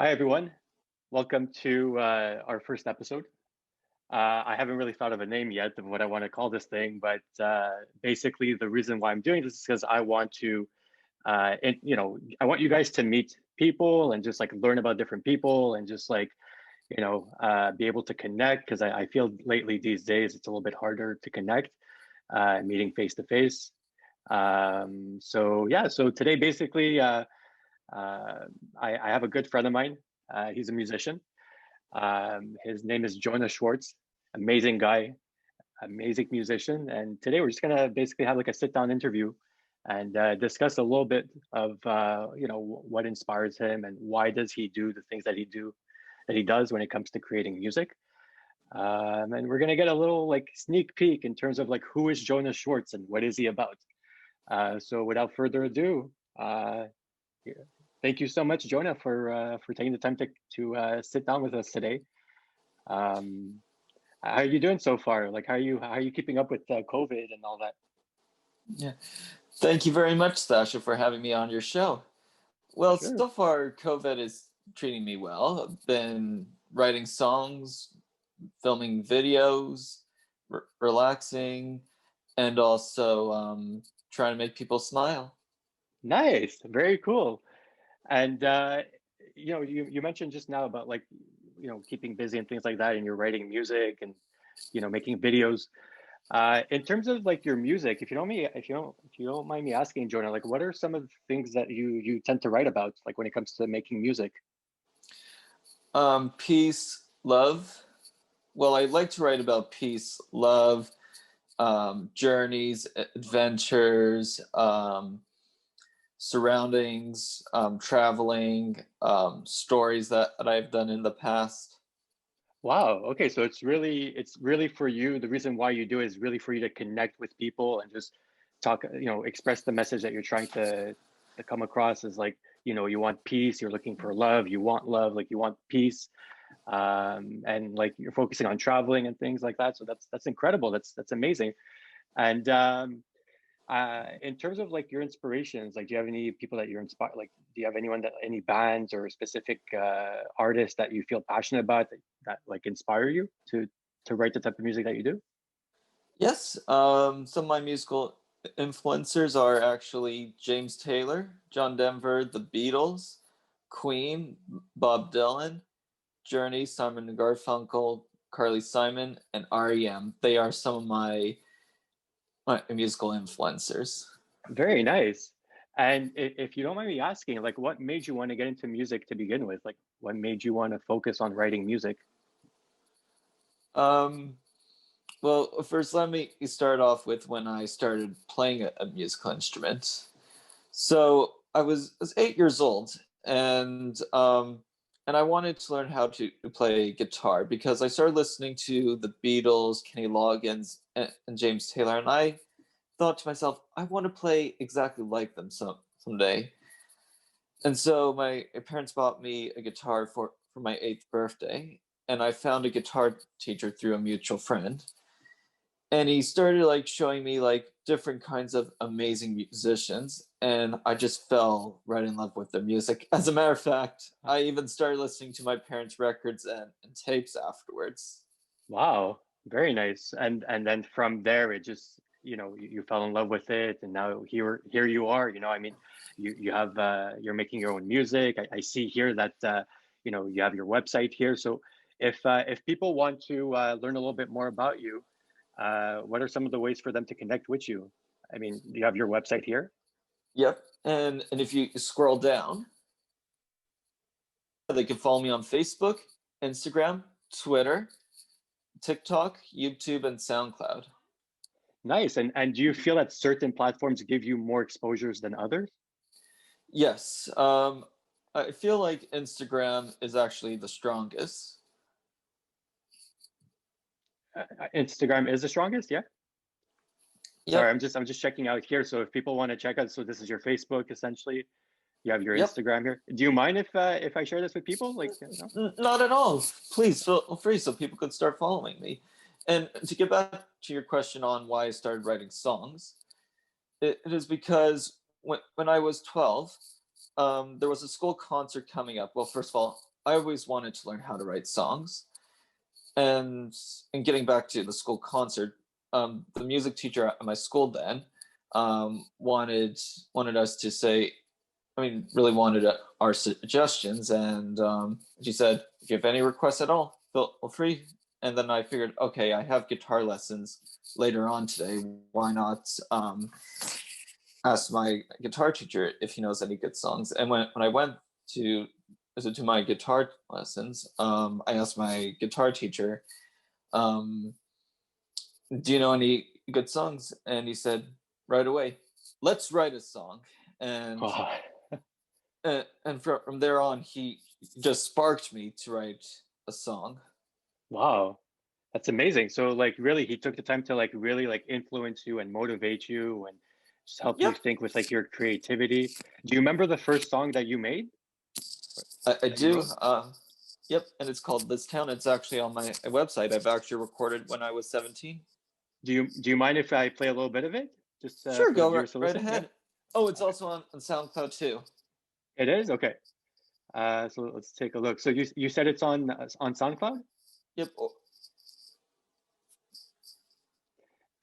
Hi, everyone. Welcome to our first episode. I haven't really thought of a name yet of what I want to call this thing, but basically the reason why I'm doing this is because I want to, I want you guys to meet people and just like learn about different people and just like, be able to connect because I feel lately these days it's a little bit harder to connect, meeting face to face. So today basically, I have a good friend of mine. He's a musician. His name is Jonah Schwartz. Amazing guy, amazing musician. And today we're just gonna basically have like a sit-down interview and discuss a little bit of what inspires him and why does he do the things that he does when it comes to creating music. And we're gonna get a little like sneak peek in terms of like who is Jonah Schwartz and what is he about. So without further ado, yeah, thank you so much, Jonah, for taking the time to sit down with us today. Um, how are you doing so far? Like, how are you keeping up with COVID and all that? Yeah. Thank you very much, Sasha, for having me on your show. Well, Sure. so far, COVID is treating me well. I've been writing songs, filming videos, relaxing, and also trying to make people smile. Nice, very cool. And you mentioned just now about like keeping busy and things like that, and you're writing music and making videos. In terms of like your music, if you don't mind me asking, Jonah, like what are some of the things that you tend to write about, like when it comes to making music? Peace, love. Well, I like to write about peace, love, journeys, adventures, surroundings, traveling, stories that I've done in the past. Wow. Okay. So it's really for you. The reason why you do it is really for you to connect with people and just talk, express the message that you're trying to come across is like, you want peace, you're looking for love, you want love, like you want peace. And like you're focusing on traveling and things like that. So that's incredible. That's amazing. And in terms of like your inspirations, like do you have any people that you're inspired? Like, do you have any bands or specific artists that you feel passionate about that like inspire you to write the type of music that you do? Yes, some of my musical influencers are actually James Taylor, John Denver, The Beatles, Queen, Bob Dylan, Journey, Simon and Garfunkel, Carly Simon, and REM. They are some of my musical influencers. Very nice. And if you don't mind me asking, like, what made you want to get into music to begin with? Like, what made you want to focus on writing music? Um, well, first, let me start off with when I started playing a musical instrument. So I was 8 years old, and I wanted to learn how to play guitar because I started listening to the Beatles, Kenny Loggins, and James Taylor, and I thought to myself, I want to play exactly like them someday. And so my parents bought me a guitar for my 8th birthday, and I found a guitar teacher through a mutual friend, and he started like showing me like different kinds of amazing musicians, and I just fell right in love with their music. As a matter of fact, I even started listening to my parents' records and tapes afterwards. Wow, very nice. And then from there, it just, you fell in love with it, and now here you are. I mean, you're making your own music. I see here that you have your website here. So if people want to learn a little bit more about you, what are some of the ways for them to connect with you? I mean, you have your website here. Yep. And if you scroll down, they can follow me on Facebook, Instagram, Twitter, TikTok, YouTube, and SoundCloud. Nice. And do you feel that certain platforms give you more exposures than others? Yes. I feel like Instagram is actually the strongest. Instagram is the strongest, yeah. Sorry, Yep. I'm just checking out here. So if people want to check out, so this is your Facebook essentially. You have your Yep. Instagram here. Do you mind if I share this with people? Like, no? Not at all. Please feel free so people could start following me. And to get back to your question on why I started writing songs, it is because when I was 12, there was a school concert coming up. Well, first of all, I always wanted to learn how to write songs. And in getting back to the school concert, the music teacher at my school then wanted us to say, I mean, really wanted our suggestions. And she said, if you have any requests at all, feel free. And then I figured, okay, I have guitar lessons later on today. Why not ask my guitar teacher if he knows any good songs? And when I went to my guitar lessons, I asked my guitar teacher, do you know any good songs? And he said right away, let's write a song. And and from there on, he just sparked me to write a song. Wow, that's amazing. So like really he took the time to like really like influence you and motivate you and just help you think with like your creativity. Do you remember the first song that you made? I do. Yep, and it's called This Town. It's actually on my website. I've actually recorded when I was 17. Do you mind if I play a little bit of it? Just sure, for the go viewers to right listen? ahead. Yeah. Oh, it's also on SoundCloud too. It is? Okay. So let's take a look. So you said it's on SoundCloud? Yep.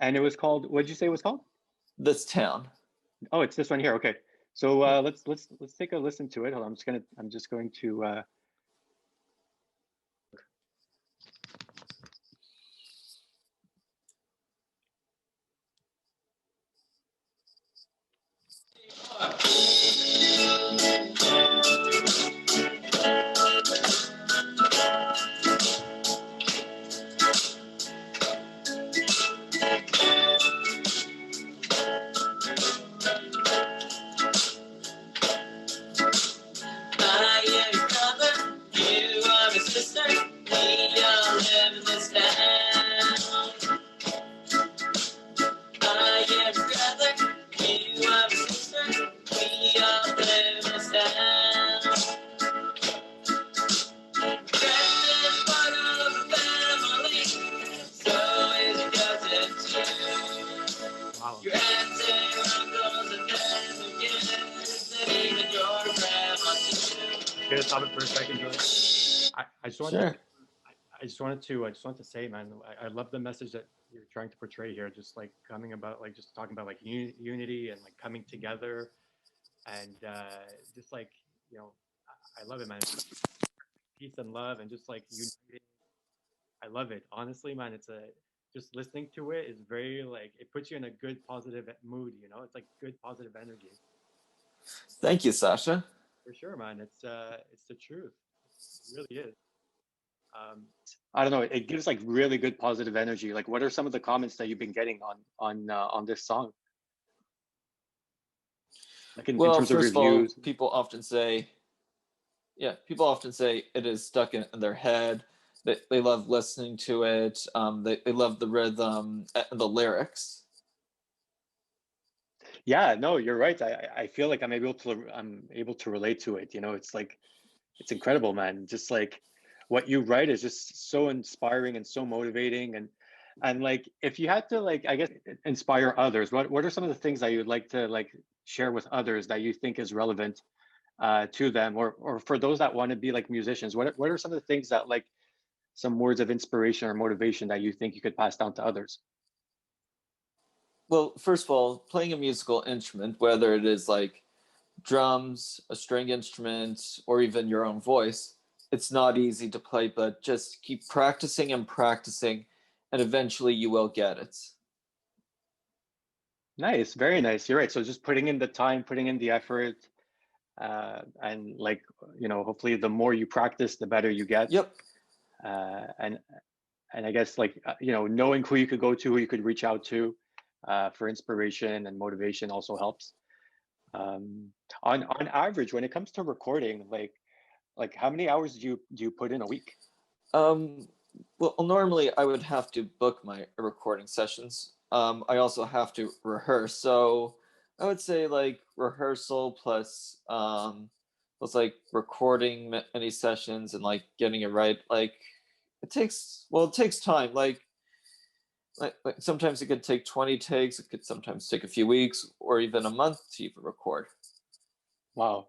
And it was called, what did you say it was called? This Town. Oh, it's this one here. Okay. So let's take a listen to it. Hold on, I'm just going to Gonna stop it for a second, Joe. I just wanted to say, man, I love the message that you're trying to portray here. Just like coming about, like just talking about like unity and like coming together, and just like I love it, man. Peace and love, and just like uniting. I love it. Honestly, man, just listening to it is very like it puts you in a good positive mood. It's like good positive energy. Thank you, Sacha. For sure, man. It's the truth. It really is. I don't know. It gives like really good positive energy. Like, what are some of the comments that you've been getting on this song? Like in terms of reviews, people often say it is stuck in their head. They love listening to it. They love the rhythm and the lyrics. Yeah, no, you're right. I feel like I'm able to relate to it. It's like it's incredible, man. Just like what you write is just so inspiring and so motivating, and like if you had to like I guess inspire others, what are some of the things that you'd like to like share with others that you think is relevant to them, or for those that want to be like musicians? What are some of the things that like some words of inspiration or motivation that you think you could pass down to others? Well, first of all, playing a musical instrument, whether it is like drums, a string instrument, or even your own voice, it's not easy to play, but just keep practicing and practicing, and eventually you will get it. Nice, very nice. You're right. So just putting in the time, putting in the effort, and like hopefully the more you practice, the better you get. Yep. And I guess like knowing who you could go to, who you could reach out to for inspiration and motivation also helps. On average, when it comes to recording, like how many hours do you put in a week? Well, normally I would have to book my recording sessions. I also have to rehearse, so I would say like rehearsal plus like recording many sessions and like getting it right. Like it takes time. Like sometimes it could take 20 takes. It could sometimes take a few weeks or even a month to even record. Wow,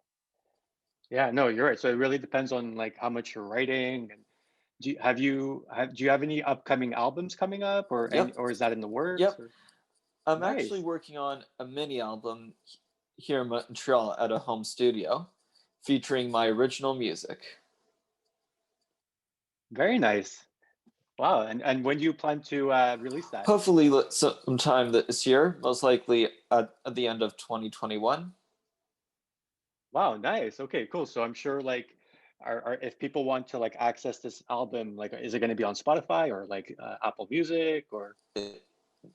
Yeah, no, you're right. So it really depends on like how much you're writing. And do you have any upcoming albums coming up, or any, Yep, or is that in the works? yep. Or I'm actually nice, working on a mini album here in Montreal at a home studio featuring my original music. very nice. Wow. And when do you plan to release that? Hopefully, sometime this year, most likely at the end of 2021. Wow, nice. Okay, cool. So I'm sure like are if people want to like access this album, like is it going to be on Spotify or like Apple Music or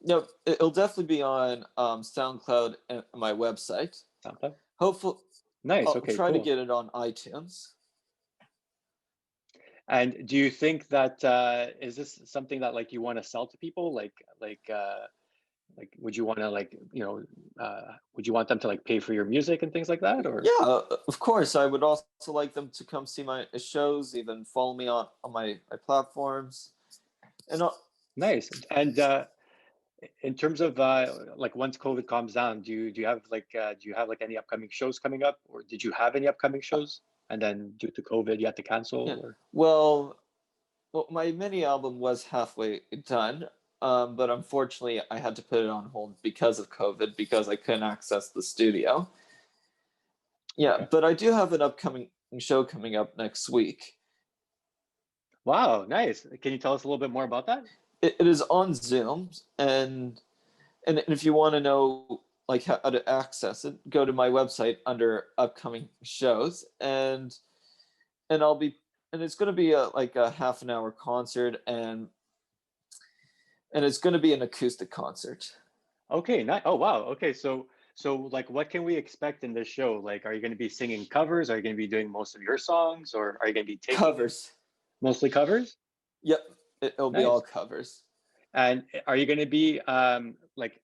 No, it'll definitely be on SoundCloud and my website. something? Hopefully, Nice. I'll Okay, try to cool. get it on iTunes. And do you think that is this something that like you want to sell to people? Like would you want to like, would you want them to like pay for your music and things like that or Yeah, of course. I would also like them to come see my shows, even follow me on my platforms. And nice. And in terms of like once COVID calms down, do you have like any upcoming shows coming up, or did you have any upcoming shows and then due to COVID you had to yeah, cancel? Or well, my mini album was halfway done, but unfortunately, I had to put it on hold because of COVID because I couldn't access the studio. Yeah, okay, but I do have an upcoming show coming up next week. wow, nice. Can you tell us a little bit more about that? It is on Zoom, and if you want to know like how to access it, go to my website under upcoming shows, and I'll be and it's going to be like a half an hour concert, and it's going to be an acoustic concert. Okay, nice. Oh wow, okay, so like what can we expect in this show? Like are you going to be singing covers? Are you going to be doing most of your songs, or are you going to be taking Covers. mostly covers? Yep, it'll be all Nice. covers. And are you going to be like,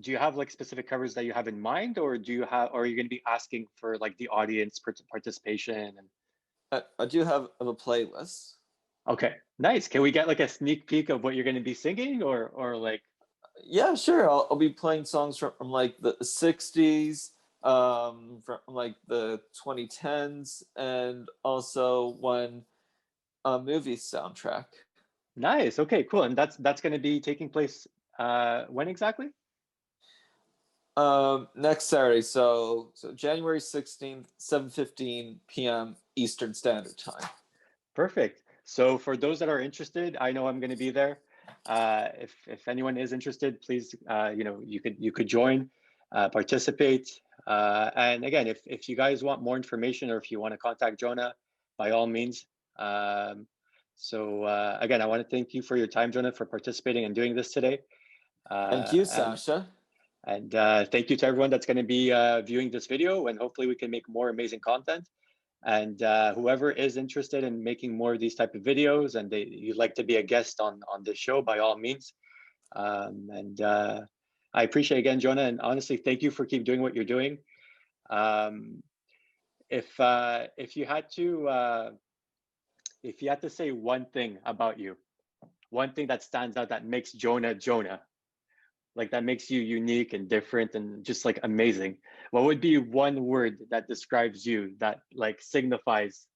do you have like specific covers that you have in mind, or or are you going to be asking for like the audience participation? And I do have a playlist. okay, nice. Can we get like a sneak peek of what you're going to be singing, or like, Yeah, sure. I'll be playing songs from like the 60s, from like the 2010s, and also one movie soundtrack. nice. Okay, cool. And that's going to be taking place when exactly? Next Saturday, so January 16th, 7:15 p.m. Eastern Standard Time. Perfect. So for those that are interested, I know I'm going to be there. If anyone is interested, please, you could join, participate. And again, if you guys want more information, or if you want to contact Jonah, by all means. Again, I want to thank you for your time, Jonah, for participating and doing this today. Thank Uh, you, and Sacha. and thank you to everyone that's going to be viewing this video. And hopefully we can make more amazing content. And whoever is interested in making more of these type of videos, and you'd like to be a guest on this show, by all means. And I appreciate again, Jonah, and honestly, thank you for keep doing what you're doing. Um, if you had to say one thing about you, one thing that stands out that makes Jonah Jonah, like that makes you unique and different and just like amazing, what would be one word that describes you, that like signifies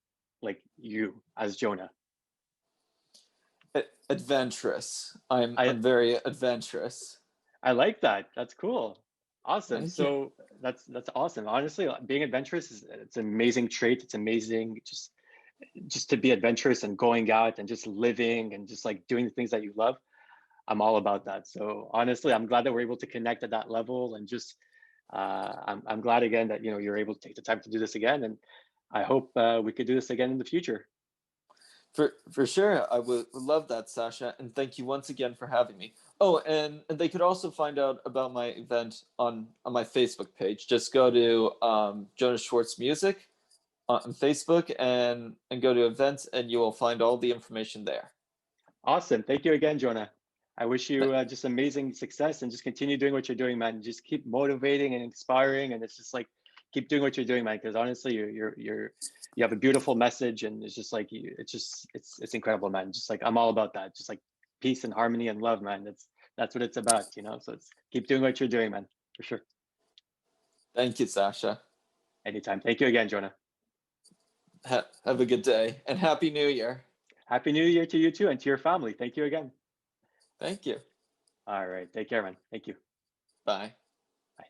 like you as Jonah? Adventurous. i I'm very adventurous. I like that. That's cool. Awesome. Thank you. So that's awesome. Honestly, being adventurous is, it's an amazing trait. It's amazing just to be adventurous and going out and just living and just like doing the things that you love. I'm all about that. So honestly, I'm glad that we're able to connect at that level, and just I'm glad again that you're able to take the time to do this again, and I hope we could do this again in the future. For sure, I would love that, Sacha, and thank you once again for having me. Oh, and they could also find out about my event on my Facebook page. Just go to Jonah Schwartz Music on Facebook and go to events, and you will find all the information there. Awesome. Thank you again, Jonah. I wish you just amazing success, and just continue doing what you're doing, man. Just keep motivating and inspiring, and it's just like keep doing what you're doing, man. Because honestly, you have a beautiful message, and it's just like it's incredible, man. Just like I'm all about that. Just like peace and harmony and love, man. That's what it's about. So it's keep doing what you're doing, man, for sure. Thank you, Sacha. Anytime. Thank you again, Jonah. Have a good day and Happy New Year. Happy New Year to you too and to your family. Thank you again. Thank you. All right. Take care, man. Thank you. Bye. Bye.